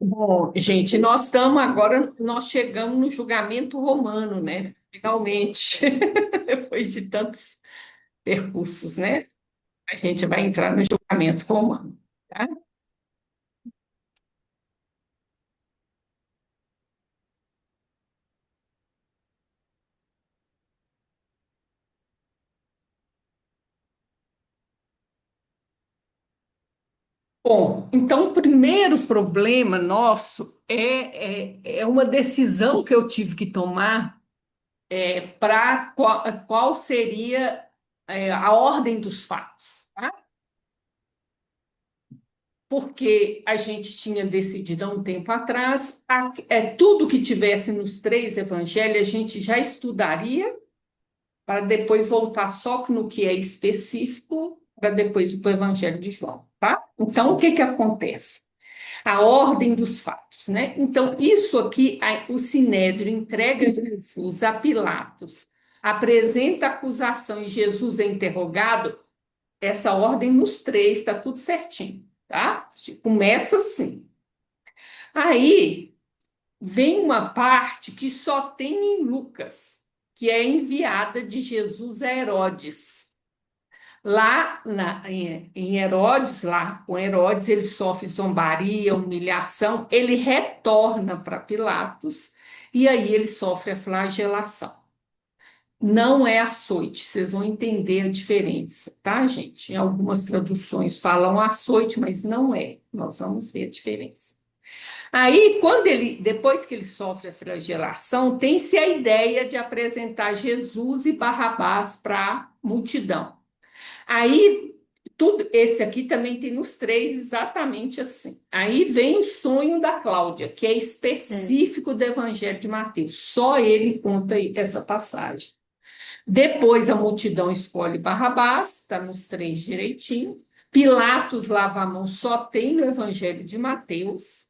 Bom, gente, nós estamos agora, nós chegamos no julgamento romano, né? Finalmente, depois de tantos percursos, né? A gente vai entrar no julgamento romano, tá? Bom, então o primeiro problema nosso é uma decisão que eu tive que tomar para qual seria a ordem dos fatos, tá? Porque a gente tinha decidido há um tempo atrás, tudo que tivesse nos três evangelhos, a gente já estudaria para depois voltar só no que é específico, para depois ir para o Evangelho de João, tá? Então, o que que acontece? A ordem dos fatos, né? Então, isso aqui, o Sinédrio entrega Jesus a Pilatos, apresenta a acusação e Jesus é interrogado, essa ordem nos três, está tudo certinho, tá? Começa assim. Aí vem uma parte que só tem em Lucas, que é enviada de Jesus a Herodes. Em Herodes, lá com Herodes, ele sofre zombaria, humilhação, ele retorna para Pilatos e aí ele sofre a flagelação. Não é açoite, vocês vão entender a diferença, tá, gente? Em algumas traduções falam açoite, mas não é. Nós vamos ver a diferença. Aí, depois que ele sofre a flagelação, tem-se a ideia de apresentar Jesus e Barrabás para a multidão. Aí, tudo, esse aqui também tem nos três exatamente assim. Aí vem o sonho da Cláudia, que é específico do Evangelho de Mateus. Só ele conta essa passagem. Depois a multidão escolhe Barrabás, está nos três direitinho. Pilatos lava a mão, só tem no Evangelho de Mateus.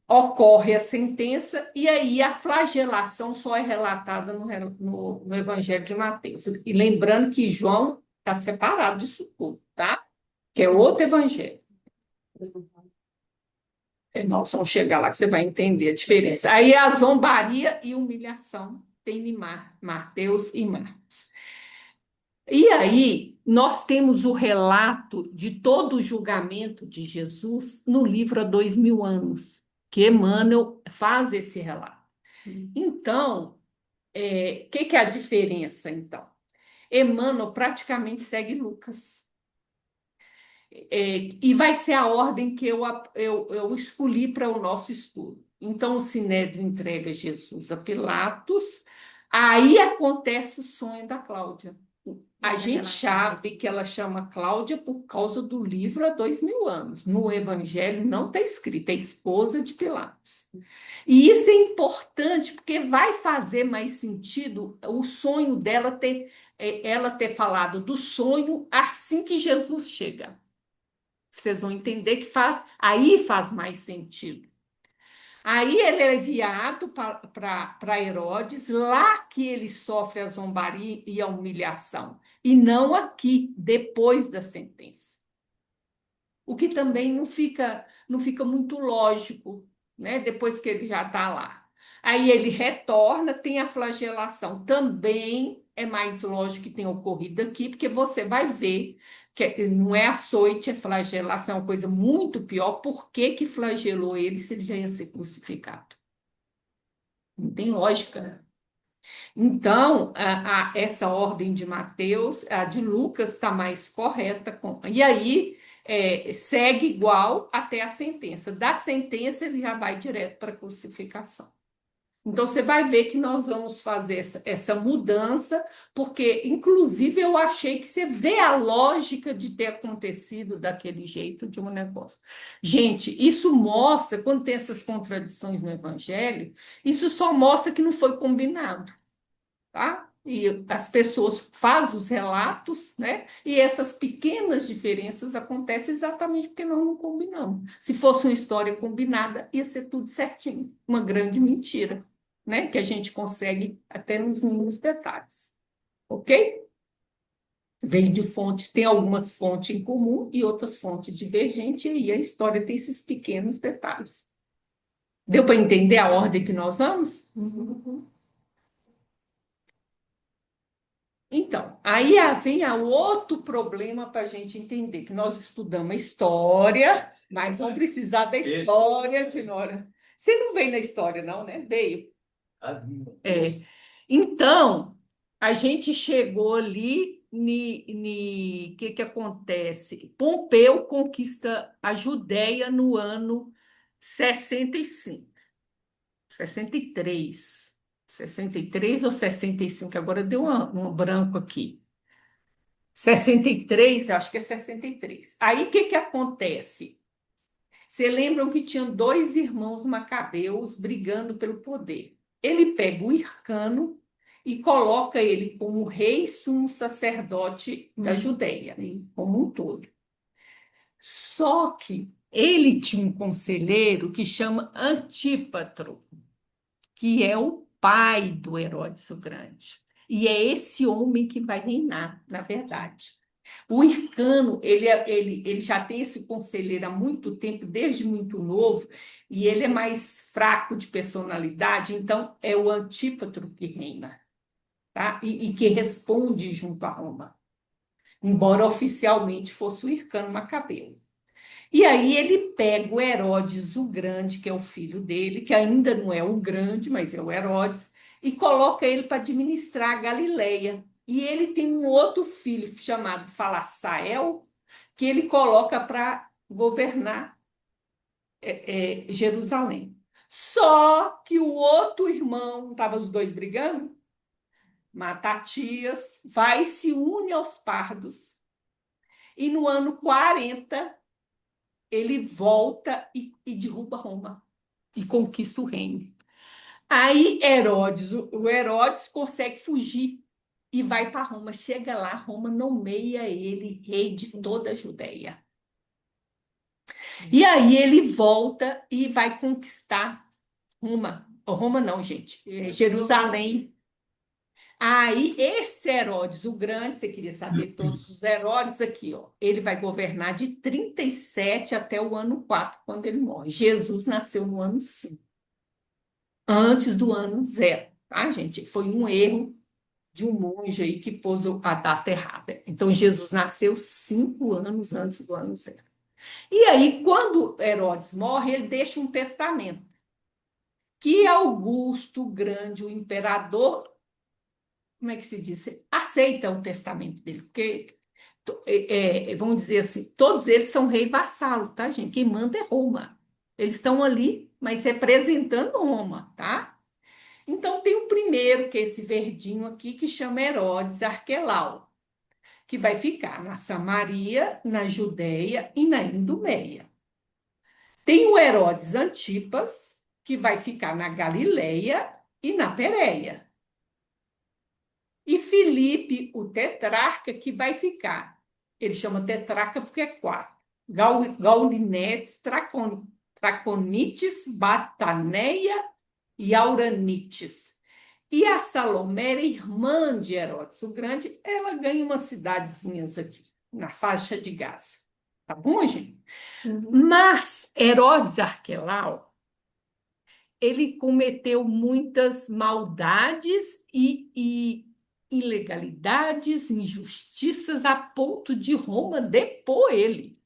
Ocorre a sentença e aí a flagelação só é relatada no Evangelho de Mateus. E lembrando que João está separado disso tudo, tá? Que é outro evangelho. Nós vamos chegar lá que você vai entender a diferença. Aí a zombaria e humilhação tem em Mateus e Marcos. E aí nós temos o relato de todo o julgamento de Jesus no livro Há 2000 anos, que Emmanuel faz esse relato. Então, o que é a diferença, então? Emmanuel praticamente segue Lucas. E vai ser a ordem que eu escolhi para o nosso estudo. Então, o Sinédrio entrega Jesus a Pilatos, aí acontece o sonho da Cláudia. A gente sabe que ela chama Cláudia por causa do livro Há 2000 anos. No Evangelho não está escrito, é esposa de Pilatos. E isso é importante porque vai fazer mais sentido o sonho dela ela ter falado do sonho assim que Jesus chega. Vocês vão entender que aí faz mais sentido. Aí ele é enviado para Herodes, lá que ele sofre a zombaria e a humilhação, e não aqui, depois da sentença. O que também não fica muito lógico, né? Depois que ele já está lá. Aí ele retorna, tem a flagelação. Também é mais lógico que tenha ocorrido aqui, porque você vai ver que não é açoite, é flagelação, é uma coisa muito pior. Por que que flagelou ele se ele já ia ser crucificado? Não tem lógica. Então, essa ordem de Mateus, a de Lucas está mais correta. E aí, segue igual até a sentença. Da sentença, ele já vai direto para a crucificação. Então, você vai ver que nós vamos fazer essa mudança, porque, inclusive, eu achei que você vê a lógica de ter acontecido daquele jeito de um negócio. Gente, isso mostra, quando tem essas contradições no Evangelho, isso só mostra que não foi combinado, tá? E as pessoas fazem os relatos, né? E essas pequenas diferenças acontecem exatamente porque nós não combinamos. Se fosse uma história combinada, ia ser tudo certinho. Uma grande mentira, né? Que a gente consegue até nos mínimos detalhes, ok? Vem de fontes, tem algumas fontes em comum e outras fontes divergentes, e aí a história tem esses pequenos detalhes. Deu para entender a ordem que nós vamos? Uhum. Então, vem o outro problema para a gente entender, que nós estudamos a história, mas vamos precisar da história de Nora. Você não veio na história, não, né? Veio. É. Então, a gente chegou ali, que acontece? Pompeu conquista a Judéia no ano 65, 63. 63 ou 65? Agora deu um branco aqui. 63, acho que é 63. Aí o que acontece? Você lembram que tinham dois irmãos macabeus brigando pelo poder. Ele pega o Hircano e coloca ele como rei sumo sacerdote da Judéia, como um todo. Só que ele tinha um conselheiro que chama Antípatro, que é o pai do Herodes o Grande. E é esse homem que vai reinar, na verdade. O Hircano, ele já tem esse conselheiro há muito tempo, desde muito novo, e ele é mais fraco de personalidade, então é o Antípatro que reina, tá? E que responde junto a Roma, embora oficialmente fosse o Hircano Macabeu. E aí ele pega o Herodes o Grande, que é o filho dele, que ainda não é o grande, mas é o Herodes, e coloca ele para administrar a Galileia. E ele tem um outro filho chamado Falassael, que ele coloca para governar Jerusalém. Só que o outro irmão, estavam os dois brigando, Matatias, vai e se une aos pardos. E no ano 40 ele volta e derruba Roma e conquista o reino. Aí o Herodes consegue fugir e vai para Roma. Chega lá, Roma nomeia ele rei de toda a Judéia. E aí ele volta e vai conquistar Roma. Roma não, gente, Jerusalém. Aí esse Herodes o Grande, você queria saber todos os Herodes aqui, ó. Ele vai governar de 37 até o ano 4, quando ele morre. Jesus nasceu no ano 5, antes do ano 0, tá, gente? Foi um erro de um monge aí que pôs a data errada. Então, Jesus nasceu 5 anos antes do ano 0. E aí, quando Herodes morre, ele deixa um testamento que Augusto Grande, o imperador, como é que se diz? Aceita o testamento dele, porque, vamos dizer assim, todos eles são rei vassalo, tá, gente? Quem manda é Roma. Eles estão ali, mas representando Roma, tá? Então, tem o primeiro, que é esse verdinho aqui, que chama Herodes Arquelau, que vai ficar na Samaria, na Judéia e na Idumeia. Tem o Herodes Antipas, que vai ficar na Galileia e na Pérea. E Filipe, o tetrarca, que vai ficar. Ele chama tetrarca porque é 4. Gaulinetes, Traconites, Bataneia e Auranites. E a Salomé, irmã de Herodes o Grande, ela ganha umas cidadezinhas aqui, na faixa de Gaza. Tá bom, gente? Mas Herodes Arquelau, ele cometeu muitas maldades e ilegalidades, injustiças, a ponto de Roma depor ele.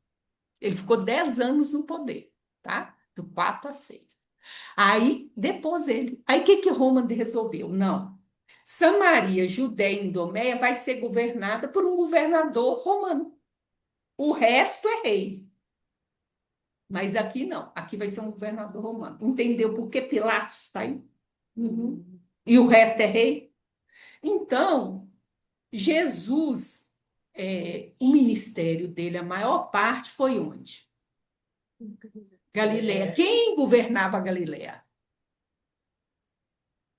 Ele ficou 10 anos no poder, tá? Do 4 a 6. Aí, depôs ele. Aí, o que Roma resolveu? Não. Samaria, Judéia e Idumeia vai ser governada por um governador romano. O resto é rei. Mas aqui não. Aqui vai ser um governador romano. Entendeu por que Pilatos está aí? Uhum. E o resto é rei? Então, Jesus, o ministério dele, a maior parte foi onde? Galileia. Quem governava a Galileia?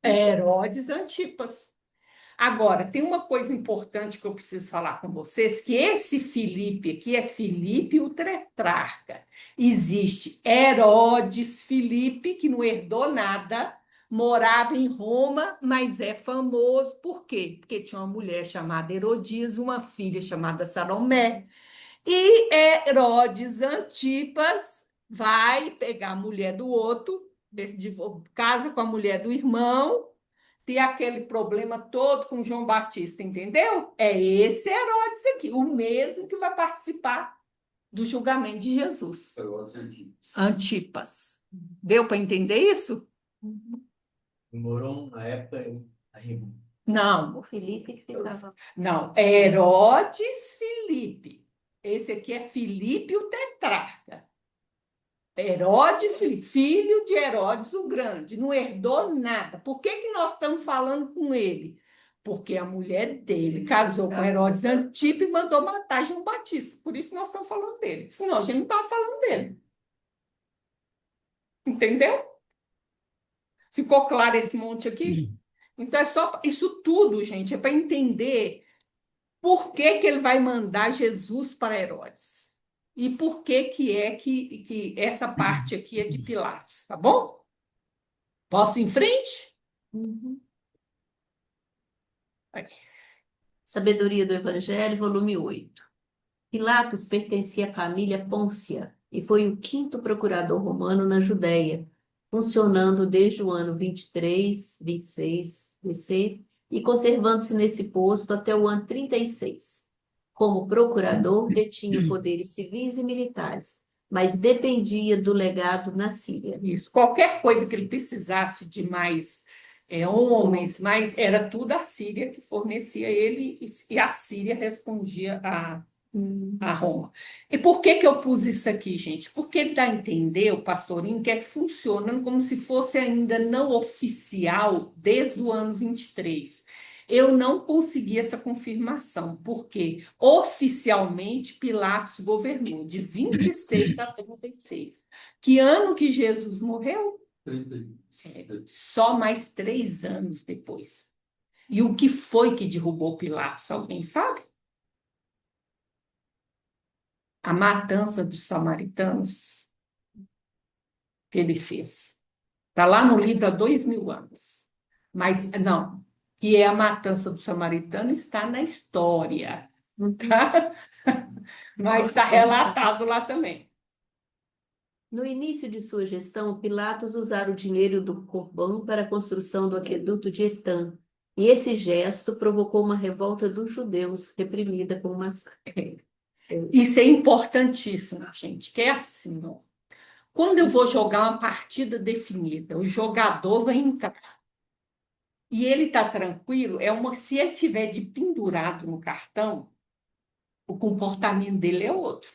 Herodes Antipas. Agora, tem uma coisa importante que eu preciso falar com vocês, que esse Filipe aqui é Filipe o tetrarca. Existe Herodes Filipe, que não herdou nada, morava em Roma, mas é famoso. Por quê? Porque tinha uma mulher chamada Herodias, uma filha chamada Salomé. E Herodes Antipas vai pegar a mulher do outro casa com a mulher do irmão, tem aquele problema todo com João Batista, entendeu? É esse Herodes aqui, o mesmo que vai participar do julgamento de Jesus. Antipas. Deu para entender isso? Demorou uma época aí. Não, O Felipe que ficava. não. É Herodes Filipe. Esse aqui é Filipe o tetrarca. Herodes, filho de Herodes o Grande, não herdou nada. Por que que nós estamos falando com ele? Porque a mulher dele casou com Herodes Antipa e mandou matar João Batista. Por isso nós estamos falando dele. Senão a gente não estava falando dele. Entendeu? Ficou claro esse monte aqui? Então é só isso tudo, gente, é para entender por que que ele vai mandar Jesus para Herodes. E por que que é que essa parte aqui é de Pilatos, tá bom? Posso ir em frente? Uhum. Aí. Sabedoria do Evangelho, volume 8. Pilatos pertencia à família Pôncia e foi o quinto procurador romano na Judéia, funcionando desde o ano 23, 26 BC e conservando-se nesse posto até o ano 36. Como procurador, detinha poderes civis e militares, mas dependia do legado na Síria. Isso. Qualquer coisa que ele precisasse de mais homens, mas era tudo a Síria que fornecia ele e a Síria respondia a Roma. E por que que eu pus isso aqui, gente? Porque ele dá a entender, o pastorinho, que é funcionando como se fosse ainda não oficial desde o ano 23. Eu não consegui essa confirmação, porque oficialmente Pilatos governou de 26 a 36. Que ano que Jesus morreu? Só mais 3 anos depois. E o que foi que derrubou Pilatos? Alguém sabe? A matança dos samaritanos que ele fez. Está lá no livro há 2000 anos. Mas, não, que é a matança do samaritano está na história, tá? Mas está relatado lá também. No início de sua gestão, Pilatos usara o dinheiro do Corbã para a construção do aqueduto de Etã, e esse gesto provocou uma revolta dos judeus, reprimida com massacre. Isso é importantíssimo, gente, que é assim, ó. Quando eu vou jogar uma partida definida, o jogador vai entrar e ele está tranquilo, se ele tiver de pendurado no cartão, o comportamento dele é outro,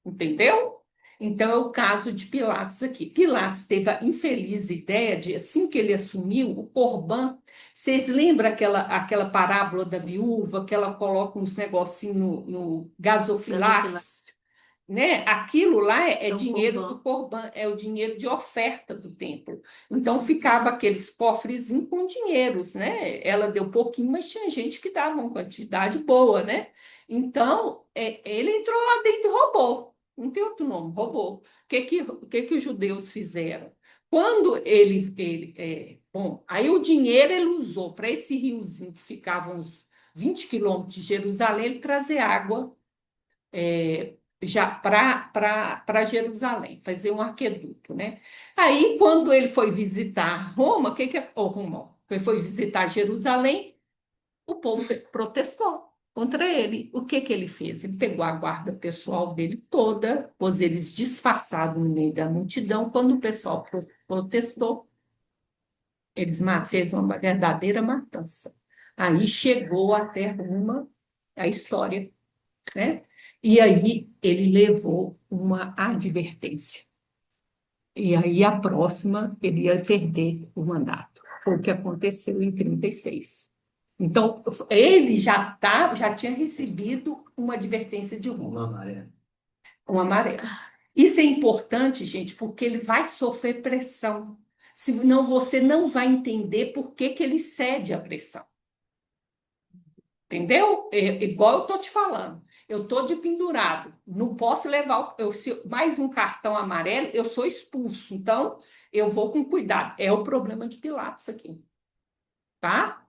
entendeu? Então é o caso de Pilatos aqui. Pilatos teve a infeliz ideia de, assim que ele assumiu, o Corbã. Vocês lembram aquela parábola da viúva que ela coloca uns negocinhos no gasofilácio? Né? Aquilo lá é É um dinheiro Corbã. do Corbã, é o dinheiro de oferta do templo. Então ficava aqueles cofrezinhos com dinheiros, né? Ela deu pouquinho, mas tinha gente que dava uma quantidade boa, né? Então ele entrou lá dentro e roubou. Não tem outro nome, roubou. O que que os judeus fizeram? Quando bom, aí o dinheiro ele usou para esse riozinho que ficava uns 20 quilômetros de Jerusalém, ele trazer água já para Jerusalém, fazer um aqueduto, né? Aí, quando ele foi visitar Roma, o que que é? Oh, Roma, ele foi visitar Jerusalém, o povo protestou contra ele. O que que ele fez? Ele pegou a guarda pessoal dele toda, pôs eles disfarçados no meio da multidão. Quando o pessoal protestou, eles fez uma verdadeira matança. Aí chegou até Roma a história, né? E aí ele levou uma advertência. E aí a próxima ele ia perder o mandato. Foi o que aconteceu em 36. Então, ele já tinha recebido uma advertência de Roma. Uma maré. Uma amarela. Isso é importante, gente, porque ele vai sofrer pressão. Senão você não vai entender por que que ele cede à pressão. Entendeu? Igual eu estou te falando. Eu estou de pendurado. Não posso levar mais um cartão amarelo, eu sou expulso. Então, eu vou com cuidado. É o problema de Pilatos aqui. Tá?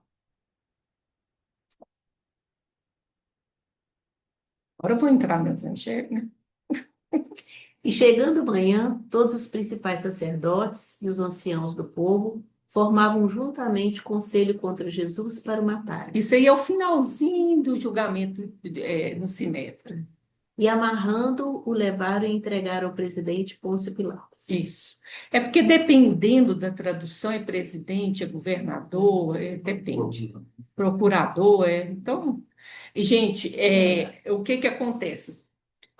Agora eu vou entrar no evangelho, né? E chegando manhã, todos os principais sacerdotes e os anciãos do povo formavam juntamente conselho contra Jesus para o matarem. Isso aí é o finalzinho do julgamento no Sinédrio. E amarrando, o levaram e entregaram ao presidente Pôncio Pilatos. Isso. É porque dependendo da tradução, é presidente, é governador, depende. Procurador, então. E, gente, o que que acontece?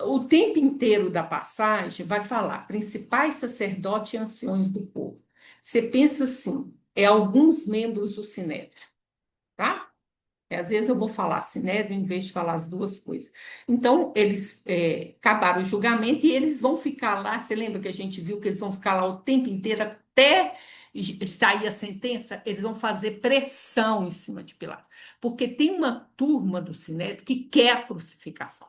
O tempo inteiro da passagem vai falar principais sacerdotes e anciões do povo. Você pensa assim, alguns membros do Sinédrio, tá? Às vezes eu vou falar Sinédrio em vez de falar as duas coisas. Então, eles acabaram o julgamento e eles vão ficar lá. Você lembra que a gente viu que eles vão ficar lá o tempo inteiro até sair a sentença? Eles vão fazer pressão em cima de Pilatos. Porque tem uma turma do Sinédrio que quer a crucificação,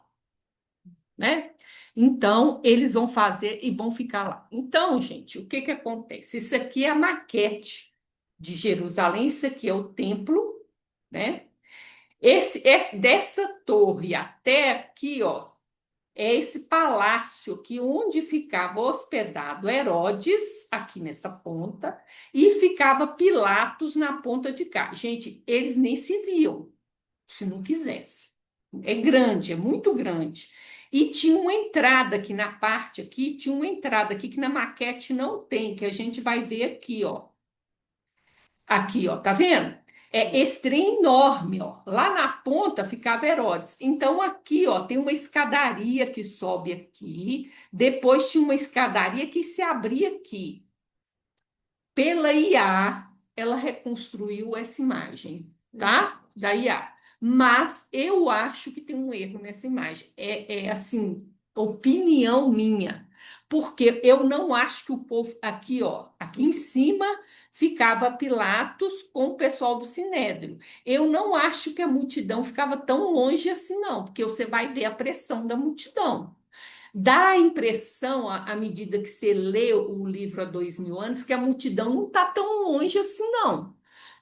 né? Então, eles vão fazer e vão ficar lá. Então, gente, o que que acontece? Isso aqui é a maquete de Jerusalém, isso aqui é o templo, né? Esse é dessa torre até aqui, ó, é esse palácio que onde ficava hospedado Herodes, aqui nessa ponta, e ficava Pilatos na ponta de cá. Gente, eles nem se viam, se não quisesse. É grande, é muito grande. E tinha uma entrada aqui na parte aqui, tinha uma entrada aqui que na maquete não tem, que a gente vai ver aqui, ó. Aqui, ó, tá vendo? Esse trem enorme, ó. Lá na ponta ficava Herodes. Então, aqui, ó, tem uma escadaria que sobe aqui. Depois tinha uma escadaria que se abria aqui. Pela IA, ela reconstruiu essa imagem, tá? Da IA. Mas eu acho que tem um erro nessa imagem. Assim, opinião minha. Porque eu não acho que o povo aqui, ó, aqui em cima ficava Pilatos com o pessoal do Sinédrio. Eu não acho que a multidão ficava tão longe assim, não, porque você vai ver a pressão da multidão. Dá a impressão, à medida que você lê o livro há 2000 anos, que a multidão não está tão longe assim, não.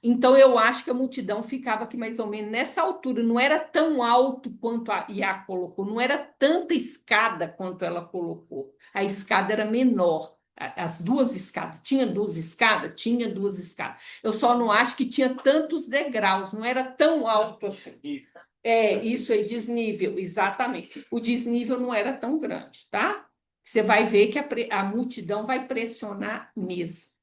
Então, eu acho que a multidão ficava aqui mais ou menos nessa altura, não era tão alto quanto a Iá colocou, não era tanta escada quanto ela colocou. A escada era menor, as duas escadas. Tinha duas escadas? Tinha duas escadas. Eu só não acho que tinha tantos degraus, não era tão alto assim. Isso aí, desnível, exatamente. O desnível não era tão grande, tá? Você vai ver que a multidão vai pressionar mesmo.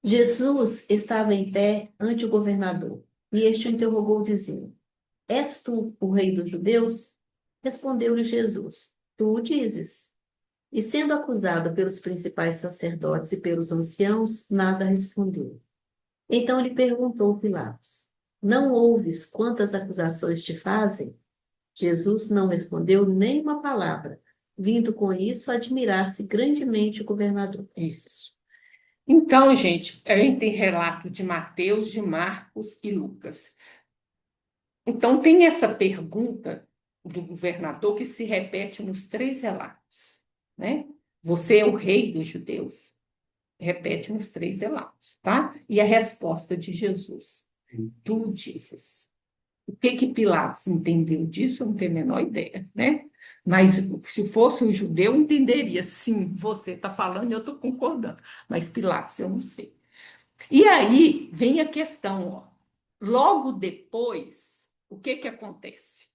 Jesus estava em pé ante o governador, e este o interrogou, dizendo: És tu o rei dos judeus? Respondeu-lhe Jesus: Tu o dizes. E sendo acusado pelos principais sacerdotes e pelos anciãos, nada respondeu. Então lhe perguntou Pilatos: Não ouves quantas acusações te fazem? Jesus não respondeu nem uma palavra, vindo com isso admirar-se grandemente o governador. Isso. Então, gente, a gente tem relato de Mateus, de Marcos e Lucas. Então, tem essa pergunta do governador que se repete nos três relatos, né? Você é o rei dos judeus? Repete nos três relatos, tá? E a resposta de Jesus: Tu dizes. O que que Pilatos entendeu disso? Eu não tenho a menor ideia, né? Mas se fosse um judeu, entenderia. Sim, você está falando e eu estou concordando. Mas Pilatos, eu não sei. E aí vem a questão, ó. Logo depois, o que que acontece?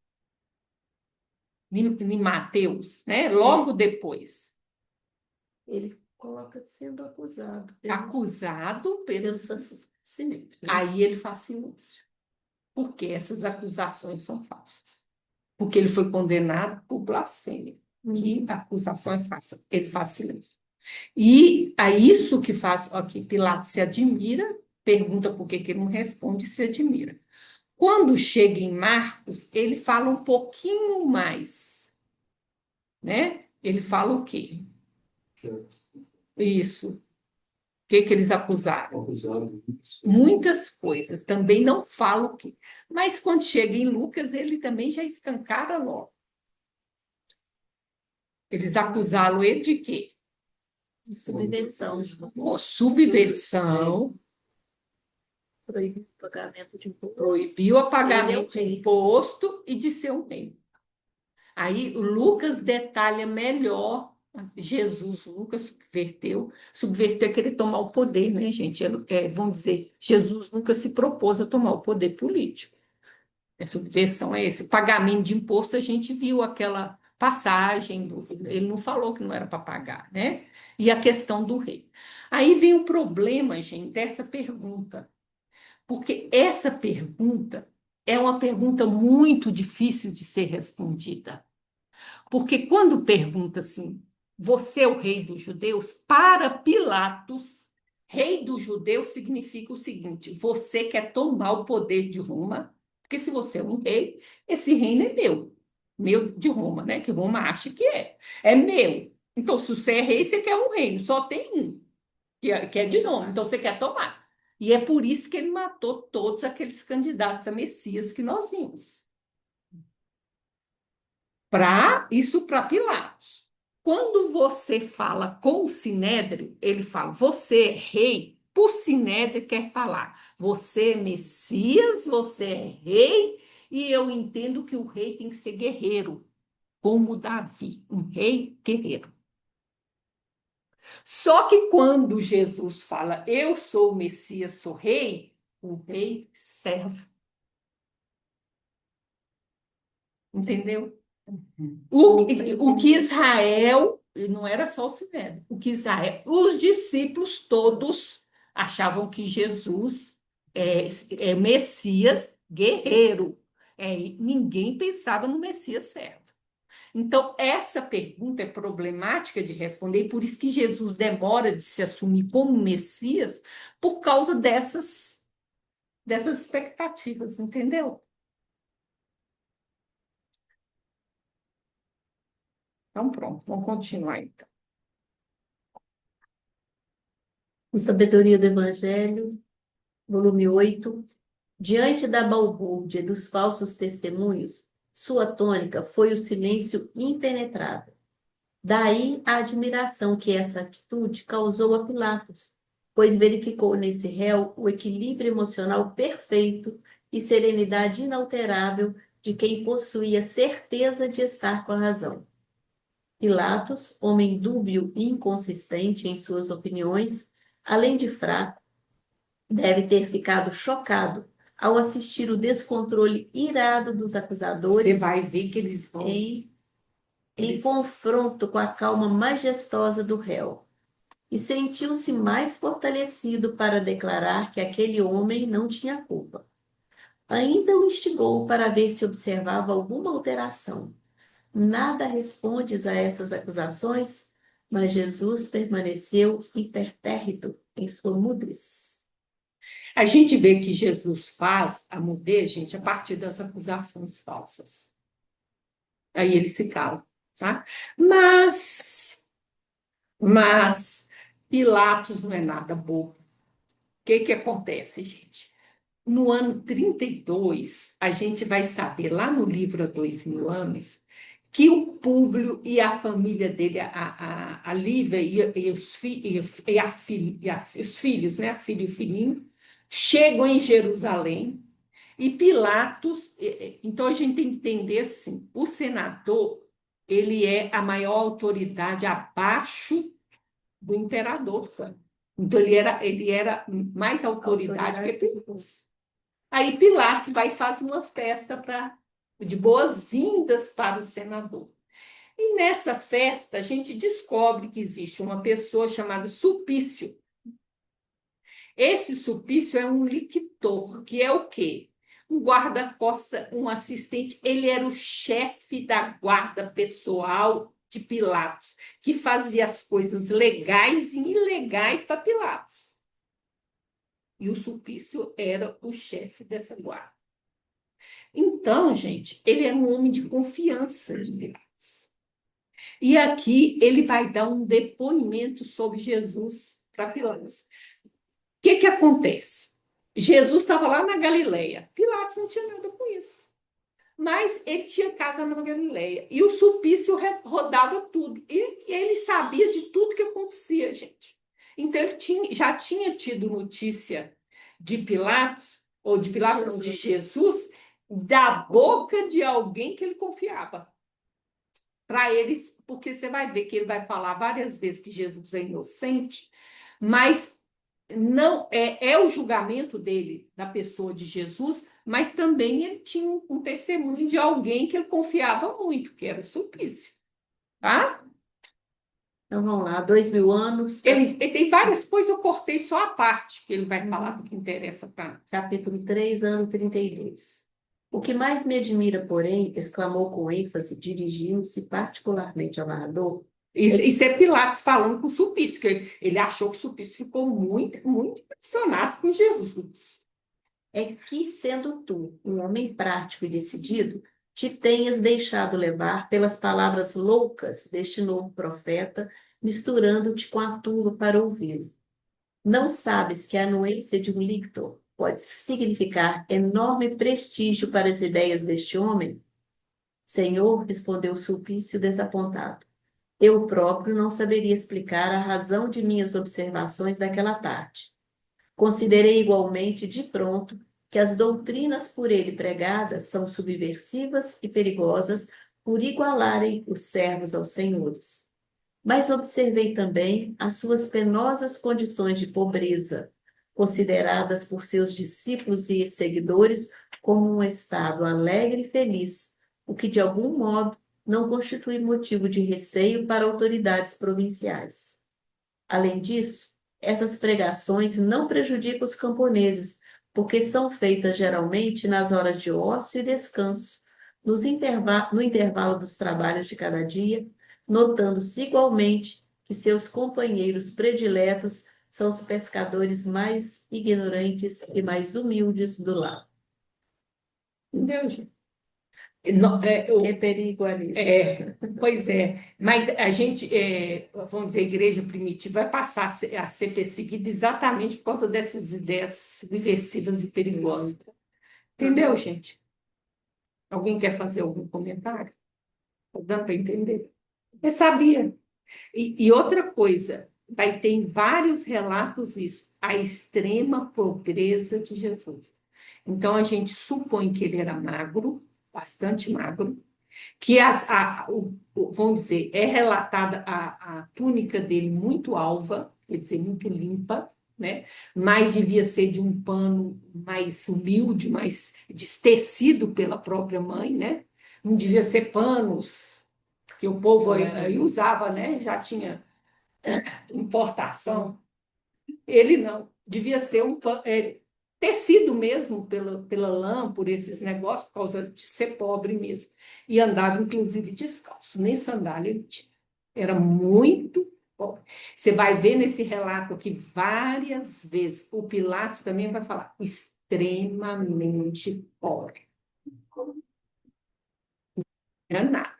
Em Mateus, né? Logo depois, Ele coloca sendo acusado. acusado pelos. Sinédrio, né? Aí ele faz silêncio, porque essas acusações são falsas. Porque ele foi condenado por blasfêmia, que a acusação é falsa. Ele faz silêncio. E é isso que faz, ó, que Pilatos se admira, pergunta por que ele não responde e se admira. Quando chega em Marcos, ele fala um pouquinho mais, né? Ele fala o quê? Isso. O que que eles acusaram? Muitas coisas. Também não fala o quê. Mas quando chega em Lucas, ele também já escancara logo. Eles acusaram ele de quê? Subversão. Subversão. Proibiu o pagamento de imposto. Proibiu o pagamento de imposto e de ser um rei. Aí o Lucas detalha melhor. Jesus nunca subverteu. Subverter é querer tomar o poder, né, gente? Vamos dizer, Jesus nunca se propôs a tomar o poder político. A subversão é esse. Pagamento de imposto, a gente viu aquela passagem, ele não falou que não era para pagar, né? E a questão do rei. Aí vem o problema, gente, dessa pergunta. Porque essa pergunta é uma pergunta muito difícil de ser respondida. Porque quando pergunta assim, você é o rei dos judeus? Para Pilatos, rei dos judeus significa o seguinte: você quer tomar o poder de Roma? Porque se você é um rei, esse reino é meu de Roma, né? Que Roma acha que é meu. Então, se você é rei, você quer um reino, só tem um, que é de Roma, então você quer tomar. E é por isso que ele matou todos aqueles candidatos a Messias que nós vimos. Isso para Pilatos. Quando você fala com o Sinédrio, ele fala, você é rei, por Sinédrio quer falar, você é Messias, você é rei, e eu entendo que o rei tem que ser guerreiro, como Davi, um rei guerreiro. Só que quando Jesus fala, eu sou o Messias, sou rei, o rei servo. Entendeu? O que Israel, e não era só o Sinédrio, o que Israel, os discípulos todos achavam que Jesus é Messias guerreiro. Ninguém pensava no Messias servo. Então, essa pergunta é problemática de responder, e por isso que Jesus demora de se assumir como Messias, por causa dessas expectativas, entendeu? Então, pronto, vamos continuar então. O Sabedoria do Evangelho, volume 8. Diante da balbúrdia dos falsos testemunhos, sua tônica foi o silêncio impenetrável. Daí a admiração que essa atitude causou a Pilatos, pois verificou nesse réu o equilíbrio emocional perfeito e serenidade inalterável de quem possuía certeza de estar com a razão. Pilatos, homem dúbio e inconsistente em suas opiniões, além de fraco, deve ter ficado chocado ao assistir o descontrole irado dos Você acusadores vai ver que eles vão. em confronto com a calma majestosa do réu, e sentiu-se mais fortalecido para declarar que aquele homem não tinha culpa. Ainda o instigou para ver se observava alguma alteração. Nada respondes a essas acusações, mas Jesus permaneceu impertérrito em sua mudez. A gente vê que Jesus faz a mudez, gente, a partir das acusações falsas. Aí ele se cala, tá? Mas Pilatos não é nada bobo. O que acontece, gente? No ano 32, a gente vai saber, lá no livro Há 2000 anos, que o Públio e a família dele, a Lívia os filhos, né? A filha e o filhinho, chegam em Jerusalém e Pilatos. Então a gente tem que entender assim: o senador ele é a maior autoridade abaixo do imperador, sabe? Então ele era mais autoridade que Pilatos. Aí Pilatos vai e faz uma festa de boas-vindas para o senador. E nessa festa a gente descobre que existe uma pessoa chamada Sulpício. Esse Sulpício é um lictor, que é o quê? Um guarda-costa, um assistente. Ele era o chefe da guarda pessoal de Pilatos, que fazia as coisas legais e ilegais para Pilatos. E o Sulpício era o chefe dessa guarda. Então, gente, ele era um homem de confiança de Pilatos. E aqui ele vai dar um depoimento sobre Jesus para Pilatos. O que acontece? Jesus estava lá na Galileia. Pilatos não tinha nada com isso. Mas ele tinha casa na Galileia. E o Sulpício rodava tudo. E ele sabia de tudo que acontecia, gente. Então, ele já tinha tido notícia de Pilatos, ou de Pilatos, de Jesus, da boca de alguém que ele confiava. para eles, porque você vai ver que ele vai falar várias vezes que Jesus é inocente, mas não é o julgamento dele, da pessoa de Jesus, mas também ele tinha um testemunho de alguém que ele confiava muito, que era o Sulpício. Tá? Então vamos lá, 2000 anos, Ele tem várias coisas, eu cortei só a parte que ele vai falar do que interessa para nós. capítulo 3, ano 32. O que mais me admira, porém, exclamou com ênfase, dirigindo-se particularmente ao narrador, Isso é Pilatos falando com o Sulpício, que ele achou que o Sulpício ficou muito, muito impressionado com Jesus. é que, sendo tu um homem prático e decidido, te tenhas deixado levar pelas palavras loucas deste novo profeta, misturando-te com a turba para ouvi-lo. Não sabes que a anuência de um lictor pode significar enorme prestígio para as ideias deste homem? Senhor, respondeu Sulpício desapontado. Eu próprio não saberia explicar a razão de minhas observações daquela tarde. Considerei igualmente de pronto que as doutrinas por ele pregadas são subversivas e perigosas por igualarem os servos aos senhores. Mas observei também as suas penosas condições de pobreza, consideradas por seus discípulos e seguidores como um estado alegre e feliz, o que de algum modo não constitui motivo de receio para autoridades provinciais. Além disso, essas pregações não prejudicam os camponeses, porque são feitas geralmente nas horas de ócio e descanso, no intervalo dos trabalhos de cada dia, notando-se igualmente que seus companheiros prediletos são os pescadores mais ignorantes e mais humildes do lar. Entendeu, gente? Que perigo é isso? Pois é, mas a gente, vamos dizer, a igreja primitiva vai passar a ser perseguida exatamente por causa dessas ideias subversivas e perigosas. Entendeu, gente? Alguém quer fazer algum comentário? Está dando para entender? Eu sabia. E outra coisa, vai ter em vários relatos isso, a extrema pobreza de Jesus. Então, a gente supõe que ele era magro, bastante magro, que vamos dizer, é relatada a túnica dele muito alva, quer dizer, muito limpa, né? Mas devia ser de um pano mais humilde, mais destecido pela própria mãe, né? Não devia ser panos que o povo aí usava, né? Já tinha importação. Ele não, devia ser um pano, tecido mesmo pela lã, por esses negócios, por causa de ser pobre mesmo. E andava, inclusive, descalço, nem sandália ele tinha. Era muito pobre. Você vai ver nesse relato aqui várias vezes, o Pilatos também vai falar, extremamente pobre. Não era nada.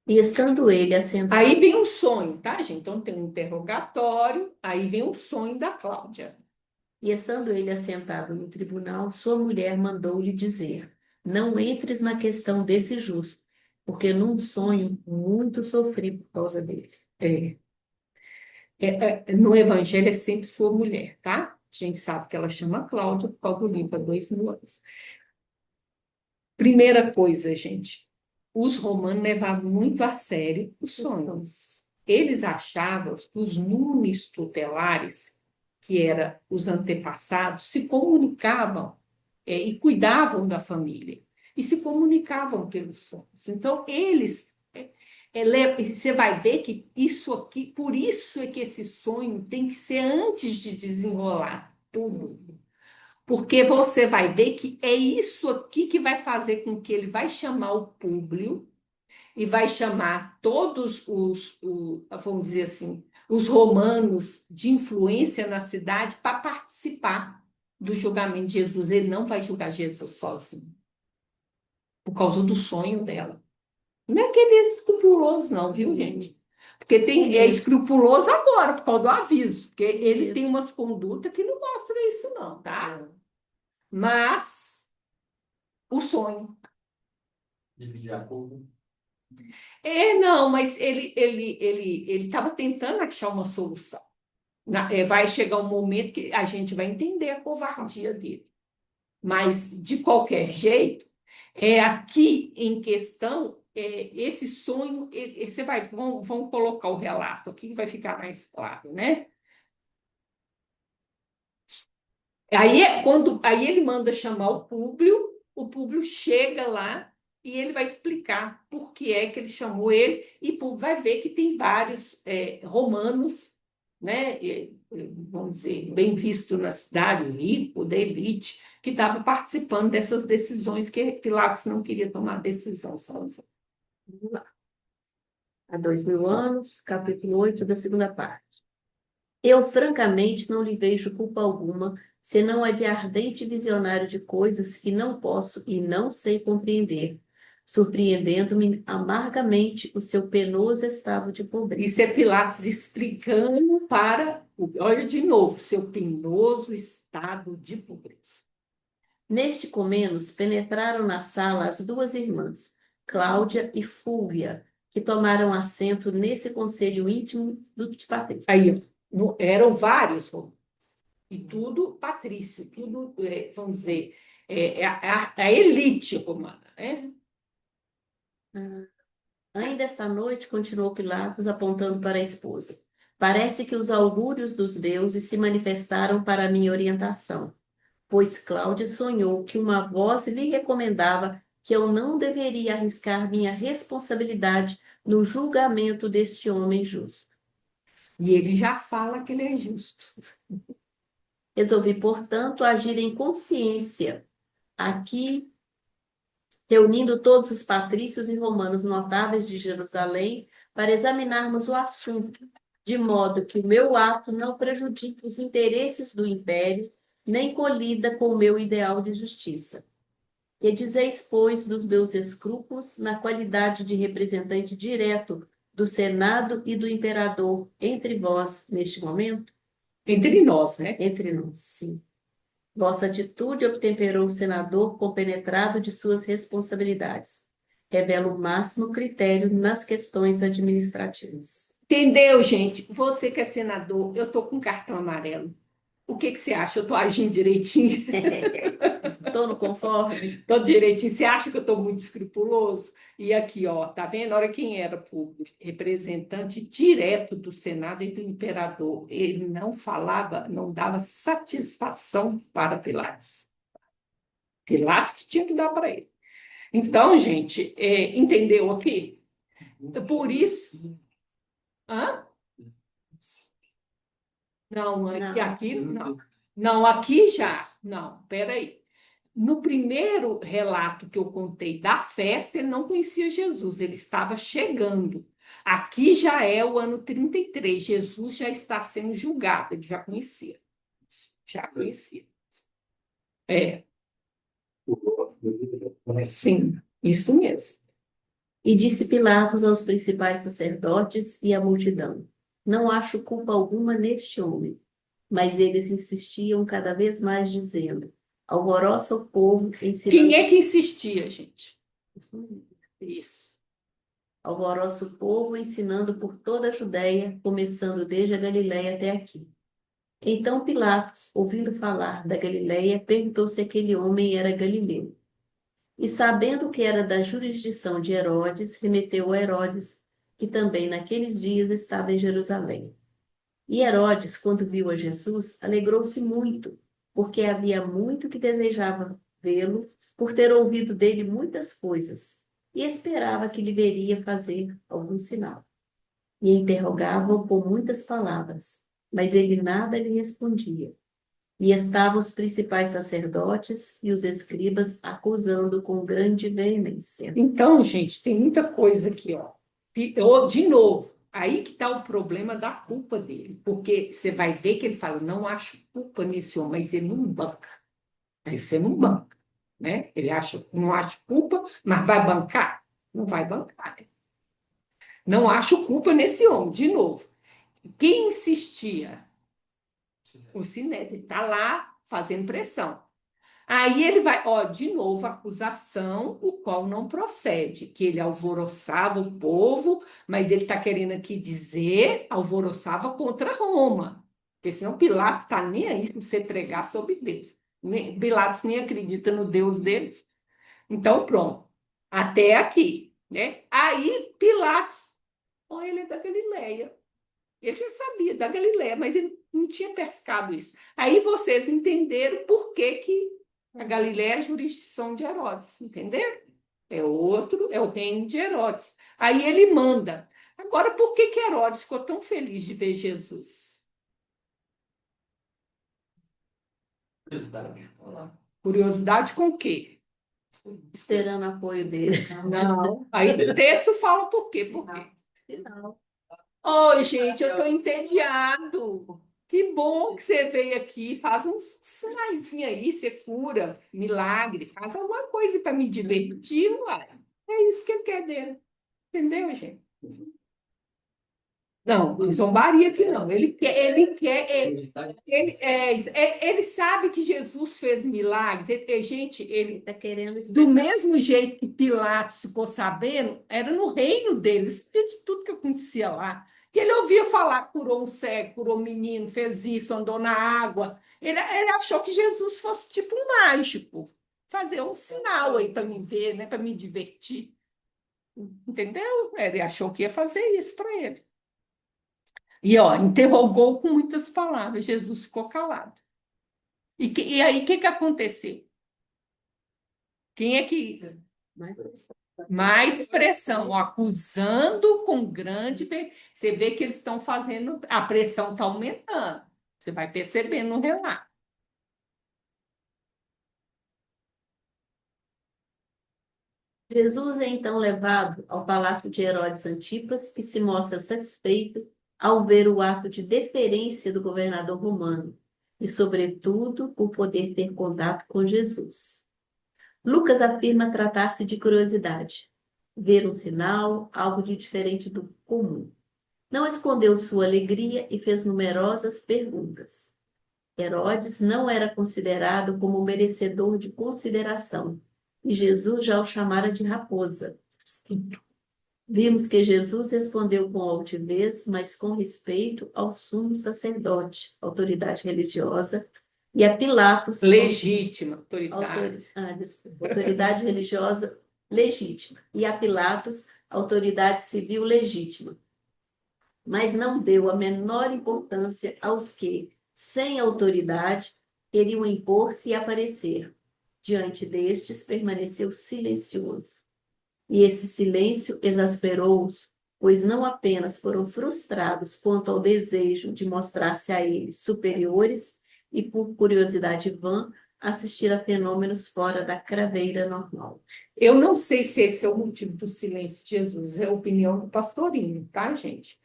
E estando ele assentado. Aí vem um sonho, tá, gente? Então tem um interrogatório, aí vem o sonho da Cláudia. E estando ele assentado no tribunal, sua mulher mandou-lhe dizer: Não entres na questão desse justo, porque num sonho muito sofri por causa dele. No Evangelho é sempre sua mulher, tá? A gente sabe que ela chama Cláudia por causa do livro há 2000 anos. Primeira coisa, gente, os romanos levavam muito a sério os sonhos. Eles achavam que os numes tutelares, que eram os antepassados, se comunicavam e cuidavam da família, e se comunicavam pelos sonhos. Então, eles você vai ver que isso aqui, por isso é que esse sonho tem que ser antes de desenrolar tudo. Porque você vai ver que é isso aqui que vai fazer com que ele vai chamar o Públio e vai chamar todos vamos dizer assim, os romanos de influência na cidade para participar do julgamento de Jesus. Ele não vai julgar Jesus sozinho, por causa do sonho dela. Não é que ele é escrupuloso, não, viu, gente? Porque é escrupuloso agora, por causa do aviso, porque ele tem umas condutas que não mostram isso, não, tá? Mas o sonho. Dividir a culpa. Não, mas ele estava tentando achar uma solução. Vai chegar um momento que a gente vai entender a covardia dele. Mas, de qualquer jeito, É aqui em questão, esse sonho, vão colocar o relato aqui, vai ficar mais claro, né? Aí ele manda chamar o Públio chega lá e ele vai explicar por que é que ele chamou ele, e vai ver que tem vários romanos, né? Vamos dizer, bem visto na cidade, rico, da elite, que estava participando dessas decisões que Pilatos não queria tomar decisão sozinho. Vamos lá. Há 2000 anos, capítulo 8 da segunda parte. Eu, francamente, não lhe vejo culpa alguma, senão a de ardente visionário de coisas que não posso e não sei compreender, surpreendendo-me amargamente o seu penoso estado de pobreza. Isso é Pilatos explicando olha de novo, seu penoso estado de pobreza. Neste comenos penetraram na sala as duas irmãs, Cláudia e Fúvia, que tomaram assento nesse conselho íntimo de Patrício. Aí, eram vários romanos, e tudo patrício, tudo, vamos dizer, a elite romana, né? Ainda esta noite, continuou Pilatos, apontando para a esposa, parece que os augúrios dos deuses se manifestaram para a minha orientação, pois Cláudia sonhou que uma voz lhe recomendava que eu não deveria arriscar minha responsabilidade no julgamento deste homem justo. E ele já fala que ele é justo. Resolvi, portanto, agir em consciência, aqui reunindo todos os patrícios e romanos notáveis de Jerusalém para examinarmos o assunto, de modo que o meu ato não prejudique os interesses do império, nem colida com o meu ideal de justiça. Que dizeis, pois, dos meus escrúpulos na qualidade de representante direto do Senado e do imperador entre vós neste momento? Entre nós, né? Entre nós, sim. Vossa atitude obtemperou o senador compenetrado de suas responsabilidades. Revela o máximo critério nas questões administrativas. Entendeu, gente? Você que é senador, eu tô com cartão amarelo. O que você acha? Eu tô agindo direitinho? Estou no conforme? Tô direitinho. Você acha que eu tô muito escrupuloso? E aqui, ó, tá vendo? Olha quem era público, representante direto do Senado e do imperador. Ele não falava, não dava satisfação para Pilatos. Pilatos que tinha que dar para ele. Então, gente, entendeu aqui? Por isso. Hã? Não, aqui não. Não, aqui já. Não, peraí. No primeiro relato que eu contei da festa, ele não conhecia Jesus, ele estava chegando. Aqui já é o ano 33, Jesus já está sendo julgado, ele já conhecia. Já conhecia. É, sim, isso mesmo. E disse Pilatos aos principais sacerdotes e à multidão: Não acho culpa alguma neste homem. Mas eles insistiam cada vez mais, dizendo: Alvoroça o povo, ensinando. Quem é que insistia, gente? Isso. Alvoroça o povo, ensinando por toda a Judéia, começando desde a Galiléia até aqui. Então Pilatos, ouvindo falar da Galiléia, perguntou se aquele homem era galileu. E sabendo que era da jurisdição de Herodes, remeteu a Herodes, que também naqueles dias estava em Jerusalém. E Herodes, quando viu a Jesus, alegrou-se muito, porque havia muito que desejava vê-lo, por ter ouvido dele muitas coisas, e esperava que lhe veria fazer algum sinal. E interrogava-o com muitas palavras, mas ele nada lhe respondia. E estavam os principais sacerdotes e os escribas acusando com grande veemência. Então, gente, tem muita coisa aqui, ó. De novo, aí que está o problema da culpa dele, porque você vai ver que ele fala, não acho culpa nesse homem, mas ele não banca. Aí você não banca, né? Ele acha, não acha culpa, mas vai bancar? Não vai bancar. Né? Não acho culpa nesse homem, de novo. Quem insistia? O Sinédrio está lá fazendo pressão. Aí ele vai, ó, de novo, acusação, o qual não procede, que ele alvoroçava o povo, mas ele está querendo aqui dizer, alvoroçava contra Roma, porque senão Pilatos está nem aí se você pregar sobre Deus. Pilatos nem acredita no Deus deles, Então, pronto. Até aqui, né? Aí Pilatos, oh, ele é da Galileia. Ele já sabia da Galileia, mas ele não tinha pescado isso. Aí vocês entenderam por que que a Galileia é a jurisdição de Herodes, entenderam? É outro, é o reino de Herodes. Aí ele manda. Agora, por que que Herodes ficou tão feliz de ver Jesus? Curiosidade. Curiosidade com o quê? Esperando apoio dele. Não. Aí o texto fala por quê? Por quê? Sinal. Oi, gente, eu estou entediado. Que bom que você veio aqui. Faz uns sinaizinhos aí, você cura, milagre, faz alguma coisa para me divertir, uai. É isso que ele quer dele. Entendeu, gente? Não, zombaria que não. Ele sabe que Jesus fez milagres. Gente, ele Está querendo do mesmo jeito que Pilatos ficou sabendo, era no reino dele, ele sabia de tudo que acontecia lá. E ele ouvia falar, curou um cego, curou um menino, fez isso, andou na água. Ele achou que Jesus fosse tipo um mágico, fazer um sinal aí para me ver, né, para me divertir. Entendeu? Ele achou que ia fazer isso para ele. E ó, interrogou com muitas palavras, Jesus ficou calado. E aí, o que que aconteceu? Quem é que mais pressão, acusando com grande. Você vê que eles estão fazendo, a pressão está aumentando. Você vai perceber no relato. Jesus é então levado ao palácio de Herodes Antipas, que se mostra satisfeito ao ver o ato de deferência do governador romano e, sobretudo, por poder ter contato com Jesus. Lucas afirma tratar-se de curiosidade, ver um sinal, algo de diferente do comum. Não escondeu sua alegria e fez numerosas perguntas. Herodes não era considerado como merecedor de consideração, e Jesus já o chamara de raposa. Vimos que Jesus respondeu com altivez, mas com respeito ao sumo sacerdote, autoridade religiosa, e a Pilatos, Legítima autoridade. autoridade religiosa legítima, e a Pilatos, autoridade civil legítima. Mas não deu a menor importância aos que, sem autoridade, queriam impor-se e aparecer. Diante destes, permaneceu silencioso. E esse silêncio exasperou-os, pois não apenas foram frustrados quanto ao desejo de mostrar-se a eles superiores e, por curiosidade vã, assistir a fenômenos fora da craveira normal. Eu não sei se esse é o motivo do silêncio de Jesus, é a opinião do pastorinho, tá, gente?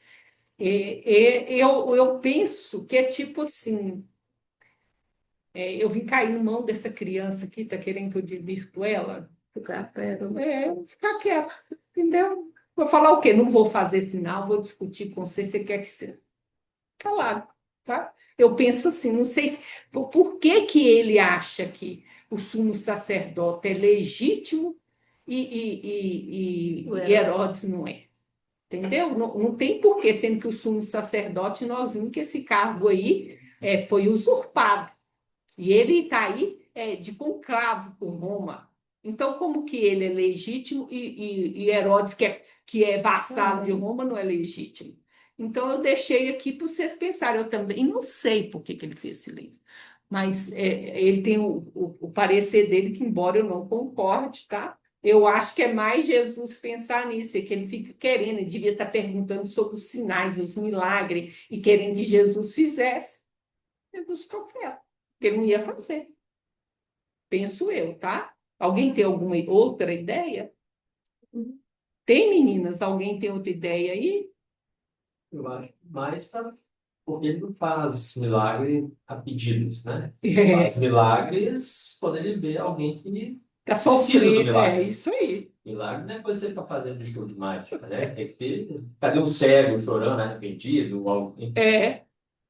Eu penso que é tipo assim, eu vim cair na mão dessa criança aqui, tá querendo que eu divirto ela? Ficar quieto, entendeu? Vou falar o quê? Não vou fazer sinal, vou discutir com você, você quer que você... Calado, tá? Eu penso assim, não sei por que que ele acha que o sumo sacerdote é legítimo e Herodes não é. Entendeu? Não, não tem porquê, sendo que o sumo sacerdote, nós vimos que esse cargo aí foi usurpado. E ele está aí de conclave com Roma. Então, como que ele é legítimo e Herodes, que é vassalo de Roma, não é legítimo? Então, eu deixei aqui para vocês pensarem. Eu também não sei por que ele fez esse livro, mas ele tem o parecer dele, que, embora eu não concorde, tá? Eu acho que é mais Jesus pensar nisso, que ele fica querendo, ele devia estar perguntando sobre os sinais, os milagres, e querendo que Jesus fizesse. Jesus ficou quieto, porque ele não ia fazer. Penso eu, tá? Alguém tem alguma outra ideia? Tem, meninas? Alguém tem outra ideia aí? Eu acho mais porque ele não faz milagre a pedidos, né? Faz milagres quando ele vê alguém que Tá precisa do sofrendo, milagre. isso aí. Milagre não é coisa que você fica fazendo de show de mágica, né? Tem que ter. Cadê um cego chorando, arrependido? Alguém?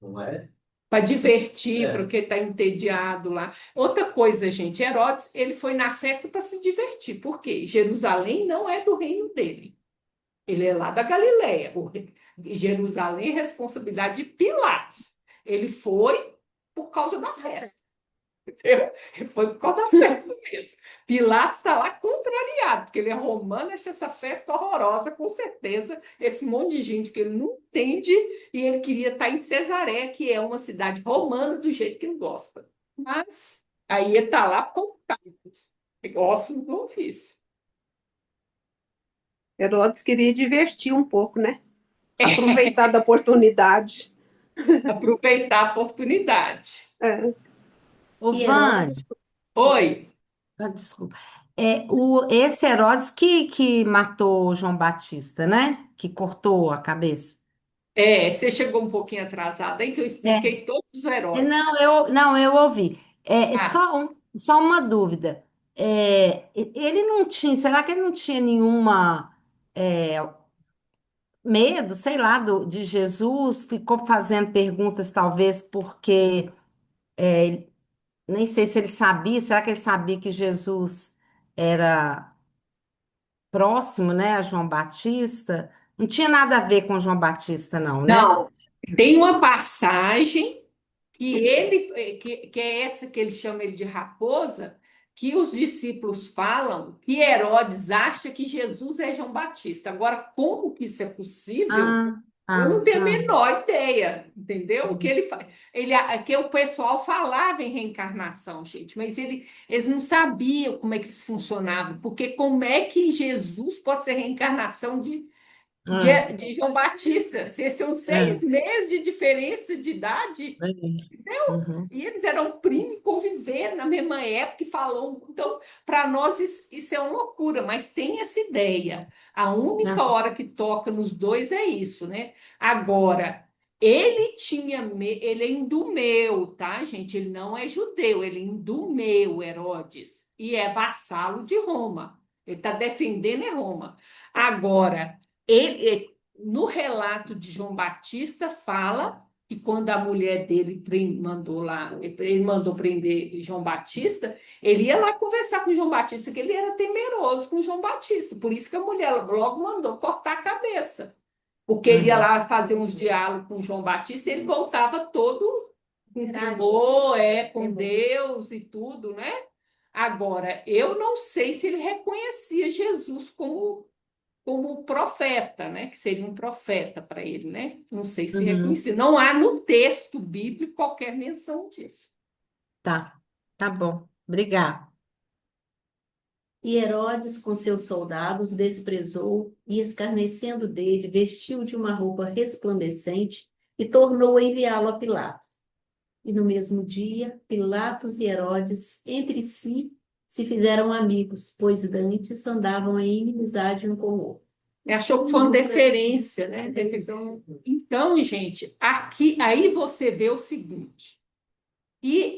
Não é? Para divertir, porque está entediado lá. Outra coisa, gente, Herodes, ele foi na festa para se divertir. Por quê? Jerusalém não é do reino dele. Ele é lá da Galileia. Jerusalém é responsabilidade de Pilatos. Ele foi por causa da festa. Foi por causa da festa mesmo. Pilatos está lá contrariado, porque ele é romano, acha essa festa horrorosa, com certeza. Esse monte de gente que ele não entende, e ele queria estar em Cesareia, que é uma cidade romana, do jeito que ele gosta. Mas aí ele está lá por causa. Gosto do ofício. Herodes queria divertir um pouco, né? Aproveitar da oportunidade. Aproveitar a oportunidade. É. Ô, E Vânia, Herodes, Oi. desculpa. Esse Herodes que matou João Batista, né? Que cortou a cabeça. Você chegou um pouquinho atrasada, aí que eu É. expliquei todos os Não, Herodes. eu ouvi. Ah, Só uma dúvida. Ele não tinha, será que ele não tinha nenhuma é, medo, sei lá, de Jesus? Ficou fazendo perguntas, talvez, porque nem sei se ele sabia, será que ele sabia que Jesus era próximo, né, a João Batista? Não tinha nada a ver com João Batista, não, né? não. Tem uma passagem que que é essa que ele chama ele de raposa, que os discípulos falam que Herodes acha que Jesus é João Batista. Agora, como que isso é possível? Ah, Eu não ah, tenho a ah. menor ideia, entendeu? O que Uhum. ele faz, que o pessoal falava em reencarnação, gente, mas eles não sabiam como é que isso funcionava, porque como é que Jesus pode ser reencarnação Ah, de João Batista? Se são ah, 6 meses de diferença de idade, é. Uhum, e eles eram primos e conviveram na mesma época e falam. Então, para nós, isso é uma loucura, mas tem essa ideia. A única ah, hora que toca nos dois é isso, né? Agora, ele é indumeu, tá, gente? Ele não é judeu, ele é indumeu Herodes e é vassalo de Roma. Ele está defendendo é Roma. Agora, no relato de João Batista, fala que quando a mulher dele mandou lá, ele mandou prender João Batista, ele ia lá conversar com João Batista, que ele era temeroso com João Batista. Por isso que a mulher logo mandou cortar a cabeça. Porque ele ia uhum, lá fazer uns diálogos com João Batista e ele voltava todo com tremor, com Deus e tudo, né? Agora, eu não sei se ele reconhecia Jesus como profeta, né? Que seria um profeta para ele, né? Não sei se uhum. reconhecia. Não há no texto bíblico qualquer menção disso. Tá, tá bom. Obrigada. e Herodes, com seus soldados, desprezou e, escarnecendo dele, vestiu de uma roupa resplandecente e tornou a enviá-lo a Pilatos. E no mesmo dia, Pilatos e Herodes, entre si, se fizeram amigos, pois dantes andavam em inimizade um com o outro. Achou que foi uma deferência, né? Então, gente, aí você vê o seguinte. E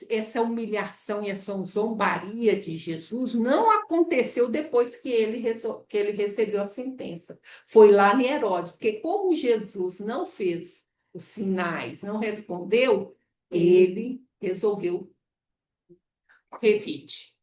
essa humilhação e essa zombaria de Jesus não aconteceu depois que ele recebeu a sentença. Foi lá em Herodes, porque como Jesus não fez os sinais, não respondeu, ele resolveu revide.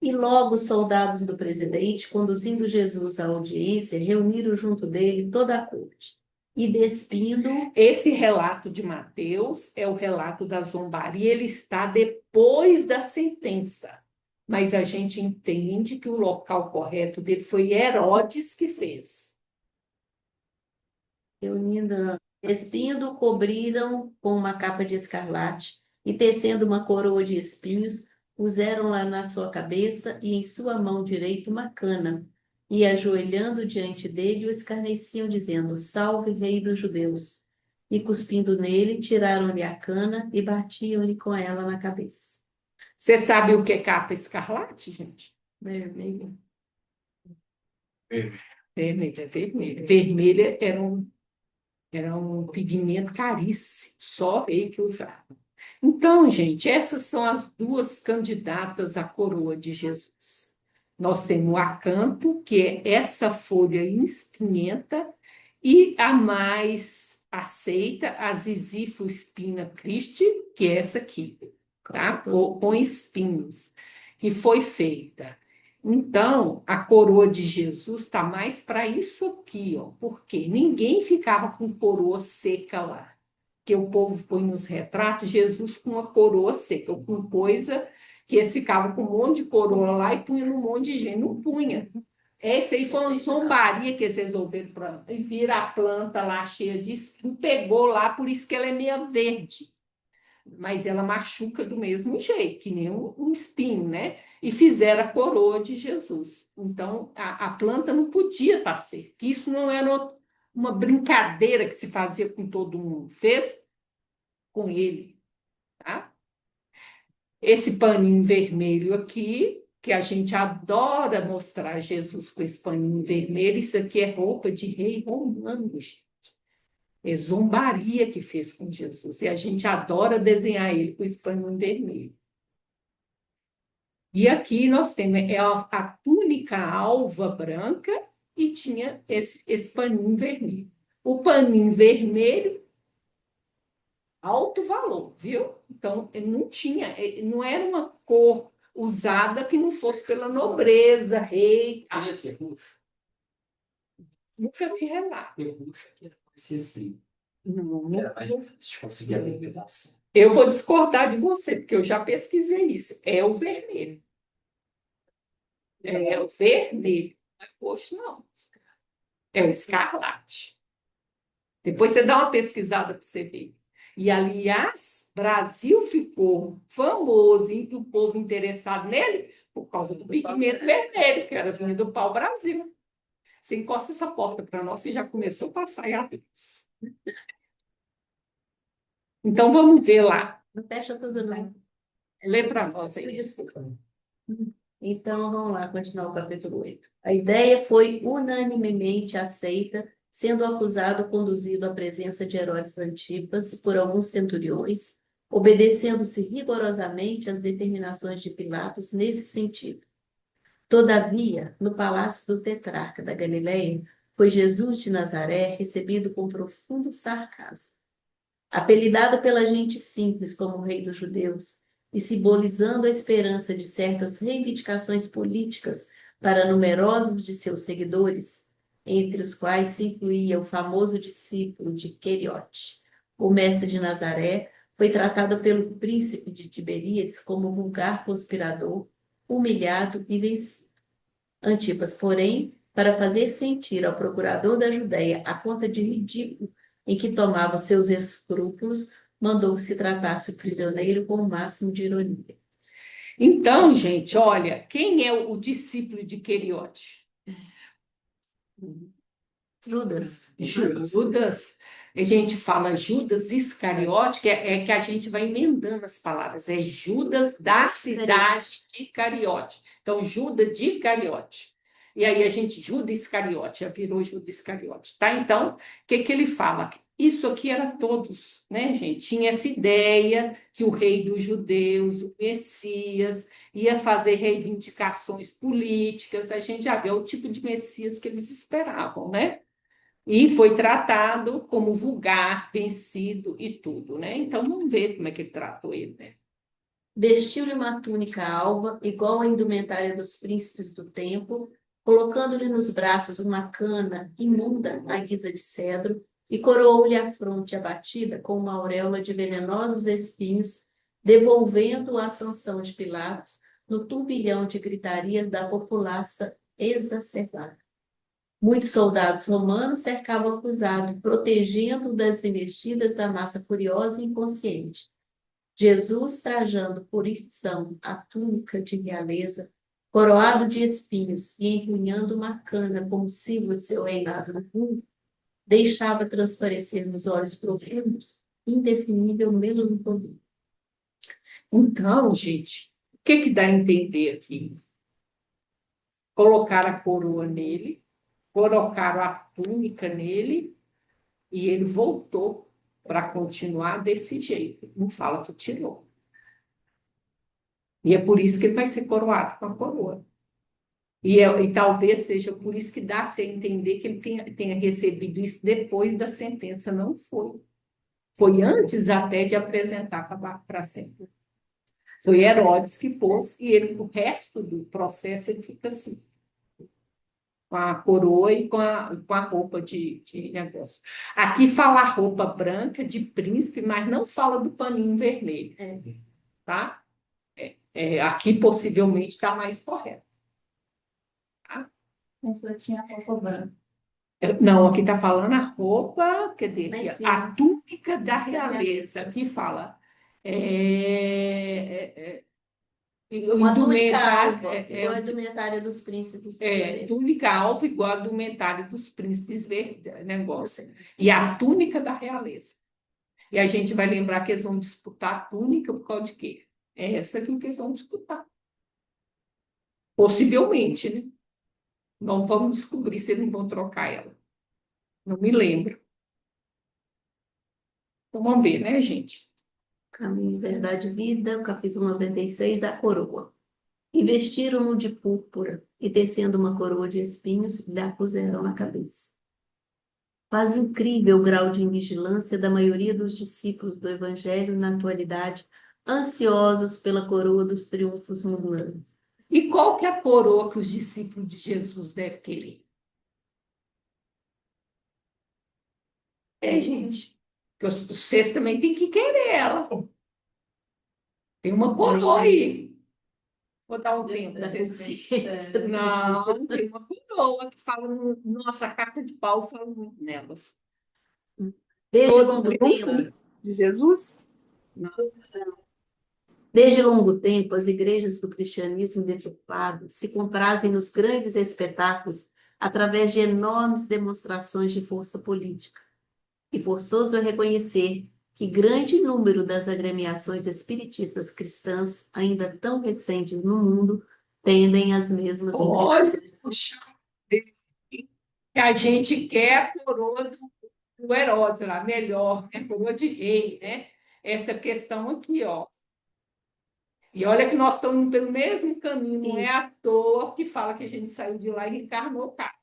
E logo os soldados do presidente, conduzindo Jesus à audiência, reuniram junto dele toda a corte. E despindo, Esse relato de Mateus é o relato da zombaria, ele está depois da sentença. Mas a gente entende que o local correto dele foi Herodes que fez. despindo, cobriram com uma capa de escarlate e, tecendo uma coroa de espinhos, puseram lá na sua cabeça e em sua mão direita uma cana. E, ajoelhando diante dele, o escarneciam, dizendo: Salve, Rei dos Judeus! E, cuspindo nele, tiraram-lhe a cana e batiam-lhe com ela na cabeça. Você sabe o que é capa escarlate, gente? Vermelho. Vermelha, vermelha. Vermelha era um pigmento caríssimo, só rei que usava. Então, gente, essas são as duas candidatas à coroa de Jesus. Nós temos o acanto, que é essa folha espinhenta, e a mais aceita, a Zizifo spina Christi, que é essa aqui, tá? Com espinhos, que foi feita. Então, a coroa de Jesus está mais para isso aqui, ó, porque ninguém ficava com coroa seca lá. que o povo põe nos retratos, Jesus com uma coroa seca, com coisa que eles ficavam com um monte de coroa lá e punha num monte de gente. Não punha. Essa aí foi uma zombaria que eles resolveram plantar. E vira a planta lá cheia de espinho, pegou lá, por isso que ela é meia verde. Mas ela machuca do mesmo jeito, que nem um espinho, né? E fizeram a coroa de Jesus. Então, a planta não podia estar seca. Isso não era uma brincadeira que se fazia com todo mundo. Fez com ele, tá? Esse paninho vermelho aqui, que a gente adora mostrar Jesus com esse paninho vermelho, isso aqui é roupa de rei romano, gente. É zombaria que fez com Jesus. E a gente adora desenhar ele com esse paninho vermelho. E aqui nós temos a túnica alva branca e tinha esse paninho vermelho. O paninho vermelho, alto valor, viu? Então, não tinha, não era uma cor usada que não fosse pela nobreza, rei. Queria ser roxo. Nunca vi relato. Ter roxo que era mais restrito. Não, Era mais difícil de conseguir a liberação. eu vou discordar de você, porque eu já pesquisei isso. É o vermelho. É o vermelho. Não é roxo, não. É o escarlate. Depois você dá uma pesquisada para você ver. E, aliás, Brasil ficou famoso e o povo interessado nele por causa do pigmento vermelho, que era vindo do pau-brasil. Você encosta essa porta para nós e já começou a passar e atrás. Então, vamos ver lá. Não fecha tudo, não. Lê para nós aí. Então, vamos lá, continuar o capítulo 8. A ideia foi unanimemente aceita, sendo o acusado conduzido à presença de Herodes Antipas por alguns centuriões, obedecendo-se rigorosamente às determinações de Pilatos nesse sentido. Todavia, no palácio do tetrarca da Galileia, foi Jesus de Nazaré recebido com profundo sarcasmo. Apelidado pela gente simples como o rei dos judeus, e simbolizando a esperança de certas reivindicações políticas para numerosos de seus seguidores, entre os quais se incluía o famoso discípulo de Queriote, o mestre de Nazaré, foi tratado pelo príncipe de Tiberíades como vulgar conspirador, humilhado e vencido. Antipas, porém, para fazer sentir ao procurador da Judéia a conta de ridículo em que tomava os seus escrúpulos, mandou que se tratasse o prisioneiro com o máximo de ironia. Então, gente, olha, quem é o discípulo de Queriote? Judas. Judas. A gente fala Judas Iscariote, que é que a gente vai emendando as palavras. É Judas da cidade de Cariote. Então, Judas de Cariote. E aí a gente, Judas Iscariote, já virou Judas Iscariote, tá? Então, o que ele fala? Isso aqui era todos, né, gente? Tinha essa ideia que o rei dos judeus, o Messias, ia fazer reivindicações políticas. A gente já vê o tipo de Messias que eles esperavam, né? E foi tratado como vulgar, vencido e tudo, né? Então, vamos ver como é que ele tratou ele, né? Vestiu-lhe uma túnica alva, igual à indumentária dos príncipes do templo, colocando-lhe nos braços uma cana imunda à guisa de cedro, e coroou-lhe a fronte abatida com uma auréola de venenosos espinhos, devolvendo-o à sanção de Pilatos no turbilhão de gritarias da populaça exacerbada. Muitos soldados romanos cercavam o acusado, protegendo-o das investidas da massa furiosa e inconsciente. Jesus, trajando por irrição a túnica de realeza, coroado de espinhos e empunhando uma cana como símbolo de seu reinado no mundo, deixava transparecer nos olhos profundos indefinível melancolia. Então, gente, o que dá a entender aqui? Colocaram a coroa nele, colocaram a túnica nele e ele voltou para continuar desse jeito. Não fala que tirou. E é por isso que ele vai ser coroado com a coroa. E talvez seja por isso que dá-se a entender que ele tenha recebido isso depois da sentença. Não foi. Foi antes até de apresentar para a sentença. Foi Herodes que pôs, e ele, o resto do processo ele fica assim. com a coroa e com a roupa de negócio. Aqui fala roupa branca de príncipe, mas não fala do paninho vermelho, É. tá? Aqui possivelmente está mais correto. Mas só tinha roupa branca. Não, aqui está falando a roupa, quer dizer, Lá em aqui, cima. a túnica da Da realeza. Aqui fala Uma túnica indumentária, alva, igual a indumentária dos príncipes. túnica alva igual a indumentária dos príncipes verdes, negócio. E a túnica da realeza. E a gente vai lembrar que eles vão disputar a túnica por causa de quê? É essa que eles vão disputar. Possivelmente, né? Não vamos descobrir se eles não vão trocar ela. Não me lembro. Então, vamos ver, né, gente? Caminho, Verdade e Vida, o capítulo 96, a coroa. E vestiram-no de púrpura, e tecendo uma coroa de espinhos, lhe a puseram na cabeça. Quase incrível o grau de invigilância da maioria dos discípulos do Evangelho na atualidade, ansiosos pela coroa dos triunfos mundanos. E qual que é a coroa que os discípulos de Jesus devem querer? Gente, que vocês também têm que querer ela. Tem uma coroa aí. Vou dar um tempo para vocês. Não, tem uma coroa que fala, nossa, a carta de Paulo fala muito nelas. Desde Todo longo triunfo tempo, de Jesus? Desde longo tempo, as igrejas do cristianismo deturpado se comprazem nos grandes espetáculos através de enormes demonstrações de força política. E forçoso é reconhecer que grande número das agremiações espiritistas cristãs, ainda tão recentes no mundo, tendem às mesmas Olha, inclinações. puxa, que a gente quer a coroa do Herodes lá, melhor, né? Coroa de rei, né? Essa questão aqui, ó. E olha que nós estamos indo pelo mesmo caminho, não é à toa que fala que a gente saiu de lá e reencarnou o cara.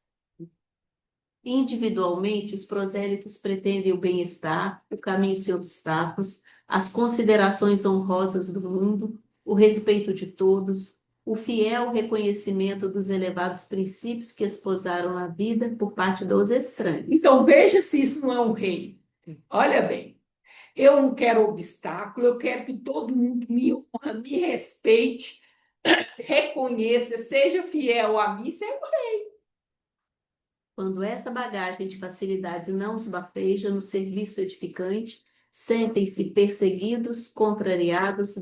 Individualmente, os prosélitos pretendem o bem-estar, o caminho sem obstáculos, as considerações honrosas do mundo, o respeito de todos, o fiel reconhecimento dos elevados princípios que esposaram a vida por parte dos estranhos. Então, veja se isso não é um rei. Olha bem, eu não quero obstáculo, eu quero que todo mundo me honra, me respeite, reconheça, seja fiel a mim, seja Quando essa bagagem de facilidades não os bafeja no serviço edificante, sentem-se perseguidos, contrariados,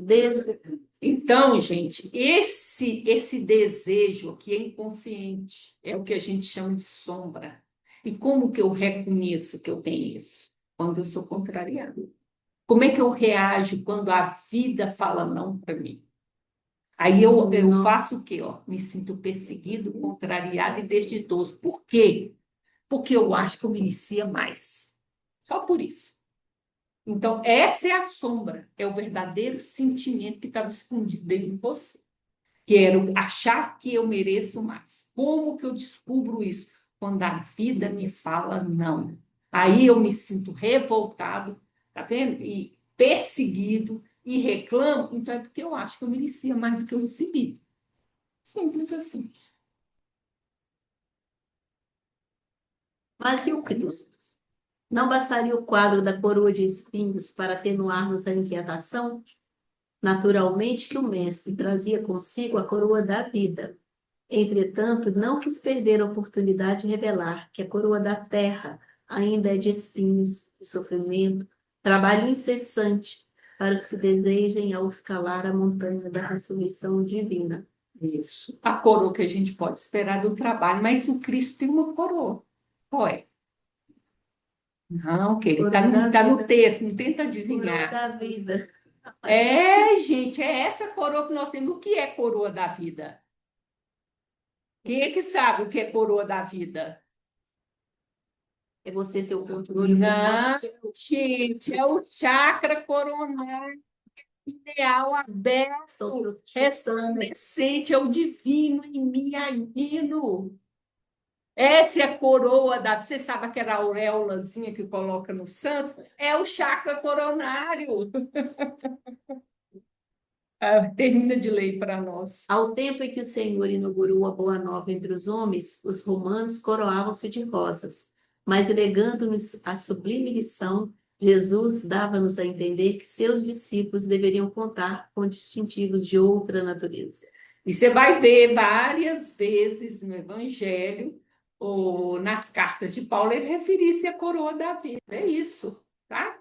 Então, gente, esse desejo aqui é inconsciente, é o que a gente chama de sombra. E como que eu reconheço que eu tenho isso? Quando eu sou contrariado. Como é que eu reajo quando a vida fala não para mim? Aí eu faço o quê? Ó? Me sinto perseguido, contrariado e desditoso. Por quê? Porque eu acho que eu merecia mais. Só por isso. Então, essa é a sombra, é o verdadeiro sentimento que estava escondido dentro de você. Quero achar que eu mereço mais. Como que eu descubro isso? Quando a vida me fala não. Aí eu me sinto revoltado, tá vendo? E perseguido e reclamo, então é porque eu acho que eu merecia mais do que eu recebi. Simples assim. Mas e o Cristo? Não bastaria o quadro da coroa de espinhos para atenuar-nos a inquietação? Naturalmente que o Mestre trazia consigo a coroa da vida. Entretanto, não quis perder a oportunidade de revelar que a coroa da terra ainda é de espinhos, de sofrimento, trabalho incessante para os que desejem ao escalar a montanha da ressurreição divina. Isso. A coroa que a gente pode esperar do trabalho, mas o Cristo tem uma coroa. Qual é? Não, que ele está no texto, não tenta Coroa adivinhar. da vida. Gente, é essa coroa que nós temos. O que é coroa da vida? Quem é que sabe o que é coroa da vida? É você ter o controle. Não, gente, é o chakra coronário ideal aberto, resplandecente, é o divino em mim agindo. Essa é a coroa da. Você sabe aquela auréolazinha que coloca no Santos? É o chakra coronário. Termina de ler para nós. Ao tempo em que o Senhor inaugurou a boa nova entre os homens, os romanos coroavam-se de rosas. Mas, legando-nos a sublime lição, Jesus dava-nos a entender que seus discípulos deveriam contar com distintivos de outra natureza. E você vai ver várias vezes no Evangelho ou nas cartas de Paulo ele referir-se à coroa da vida. É isso, tá?